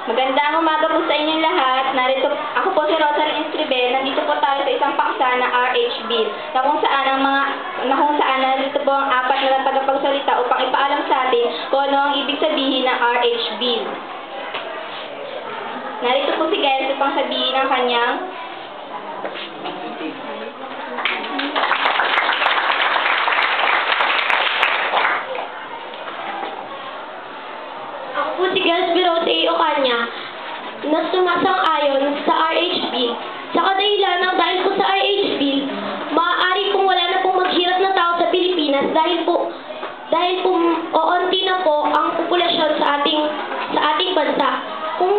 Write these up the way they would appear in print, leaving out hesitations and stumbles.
Magandang umaga po sa inyong lahat. Ako po si Rosalie Estribel. Nandito po tayo sa isang paksa na RH Bill na kung saan nandito po ang apat na tagapagsalita upang ipaalam sa atin kung ano ang ibig sabihin ng RH Bill. Narito po si Gael upang sabihin ang kanyang Si Gels Birote A. Ocaña na sumasang-ayon sa RH Bill. Sa kadahilan ng dahil po sa RH Bill, maaari pong wala na pong maghirap na tao sa Pilipinas dahil po oonti na po ang populasyon sa ating bansa. Kung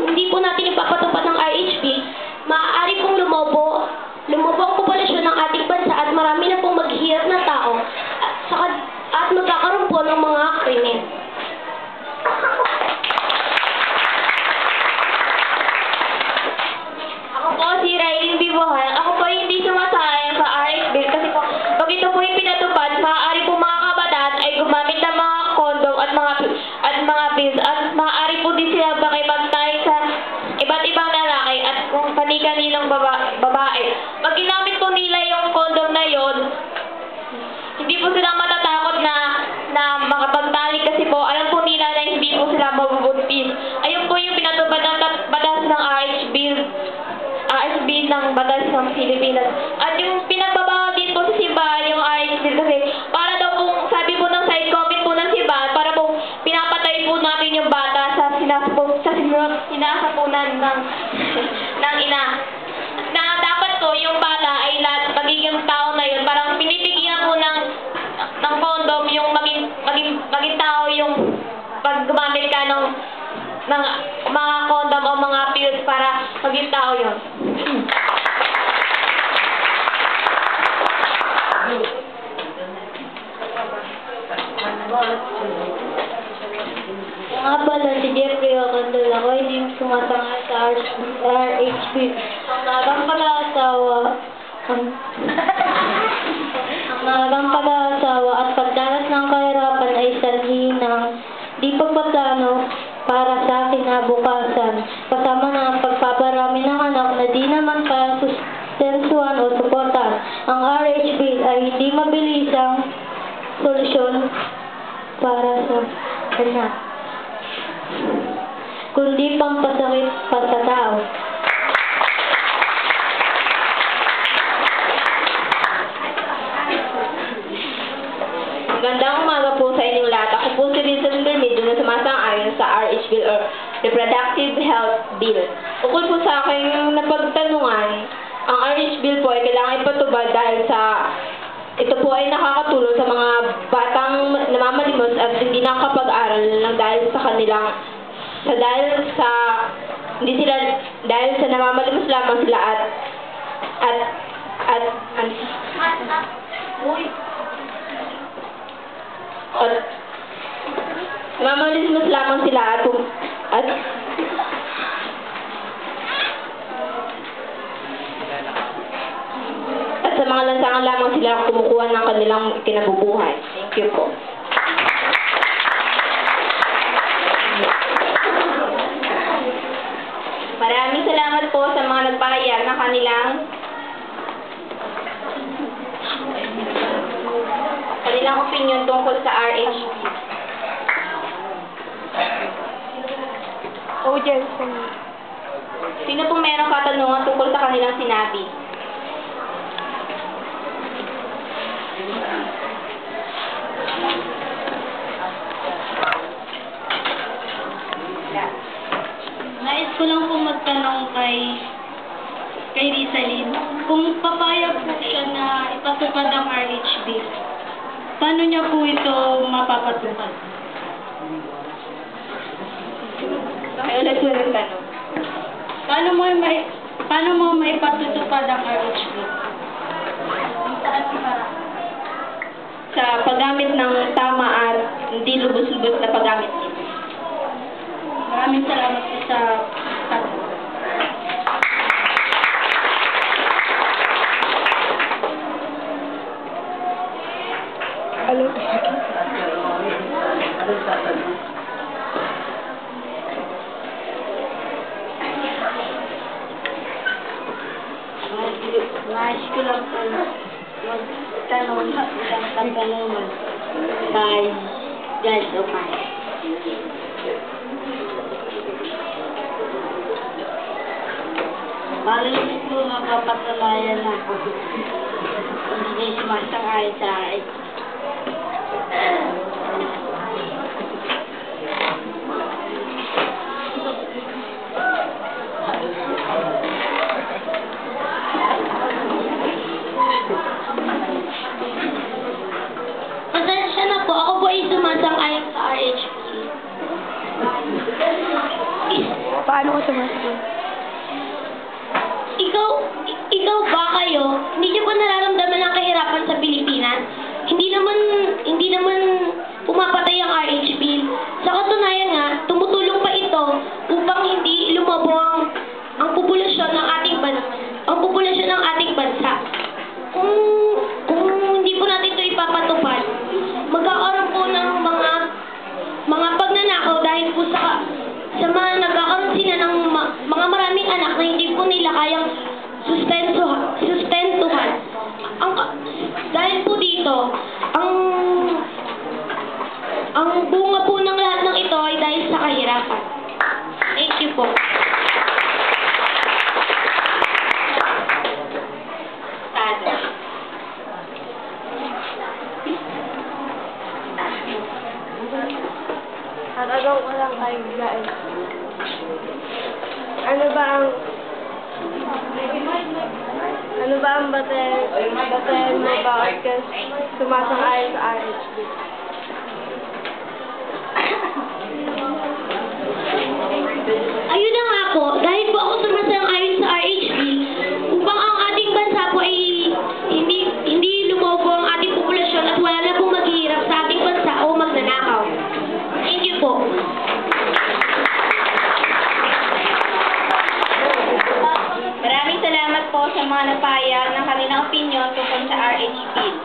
hindi po natin ipapatupad ng RH Bill, maaari pong lumobo ang populasyon ng ating bansa at marami na pong maghihirap na tao at magkakaroon po ng mga krimen. Ako po si Raylene Bibuhay. Ako po hindi sumasayang sa RH Bill kasi po pag ito po yung pinatupad, maaari po mga kabataan ay gumamit ng mga kondom at mga pills at maaari po din sila makipagtay sa iba't ibang lalaki at kung kani-kaninong babae. Pag ginamit po nila yung kondom na yon, hindi po sila matatakot na makapagtalik kasi po alam po nila na hindi po sila mabubuntis. Ayun po yung pinatupad ng batas ng RH Bill ng batas ng Pilipinas. At yung pinagbabawal din po sa simbahan yung RH Bill kasi para daw po, sabi po ng side comment po ng simbahan, para po pinapatay po natin yung bata sa sinasapunan ng ina. Na dapat po yung bata ay magiging tao na yun, parang pinipigyan po ng kondom yung maging tao yung pag gumamit ka ng mga kondom o mga pills para maging tao yun. Nga pala, si Jeffrey Ocandol. Ako hindi sumasangay sa RH Bill. Ang agang pag-aasawa at pagdanas ng kahirapan ay sanhi ng di pagpaplano para sa kinabukasan. Kasama na ang pagpaparami ng anak na di naman kasustensuhan o suportahan. Ang RH Bill ay hindi mabilisang solusyon para sa anak, kundi pampasakit pa sa tao. Magandang umaga po sa inyong lahat. Ako po si Rizal Bermedo na sumasang-ayon sa RH Bill or Reproductive Health Bill. Ukol po sa aking napagtanungan, ang RH Bill po ay kailangan ipatubad dahil ito po ay nakakatulong sa mga batang namamalimos at hindi nakakapag-aral lang dahil sa namamalimos lamang sila namamalimos lamang sila at sa mga lansangan lamang sila kumukuha ng kanilang kinabubuhay. Thank you po. Maraming salamat po sa mga nagpahayag ng kanilang opinion tungkol sa RH. Jensen. Sino pong merong katanungan tungkol sa kanilang sinabi? Nais ko lang po magtanong kay Rizalyn, kung papayag po siya na ipatupad ang RH Bill, paano niya po ito mapapatupad? Ay, ulit ko ng tanong. Paano mo maipatutupad ang RH Bill? Sa paggamit ng tama at hindi lubos-lubos na paggamit. Maraming salamat po sa tanong. Hello. magtanong isang katanungan kay Judge Okan. Malinis po magpapatunayan na hindi sumasang-ayon sa akin. Pasensya na po, ako po ay sumasang-ayon sa RHP. Paano ko sumasagot? Ikaw ba kayo, hindi niyo ba nararamdaman ang kahirapan sa Pilipinas? Hindi naman pumapatay ang RH bill. Sa katunayan nga, tumutulong pa ito upang hindi lumabo ang populasyon ng ating bansa. Kung hindi po natin ito ipapatupad, magkakaroon po ng mga pagnanakaw dahil po sa mga nagkakaroon sila ng mga maraming anak na hindi po nila kayang sustentuhan. Dahil po dito, ang bunga po ng lahat ng ito ay dahil sa kahirapan. Thank you po. Tatanong ko lang kay Jael. Ano ba ang batayan mo bakit ka sumasang-ayon sa RHB? Ayun na nga po, dahil po ako sumasang-ayon sa RHB, upang ang ating bansa po ay hindi lumobo ang ating populasyon at wala na pong maghihirap sa ating bansa o magnanakaw. Thank you po. Maraming salamat po sa mga napayag ng kanilang opinion tungkol sa RH bill.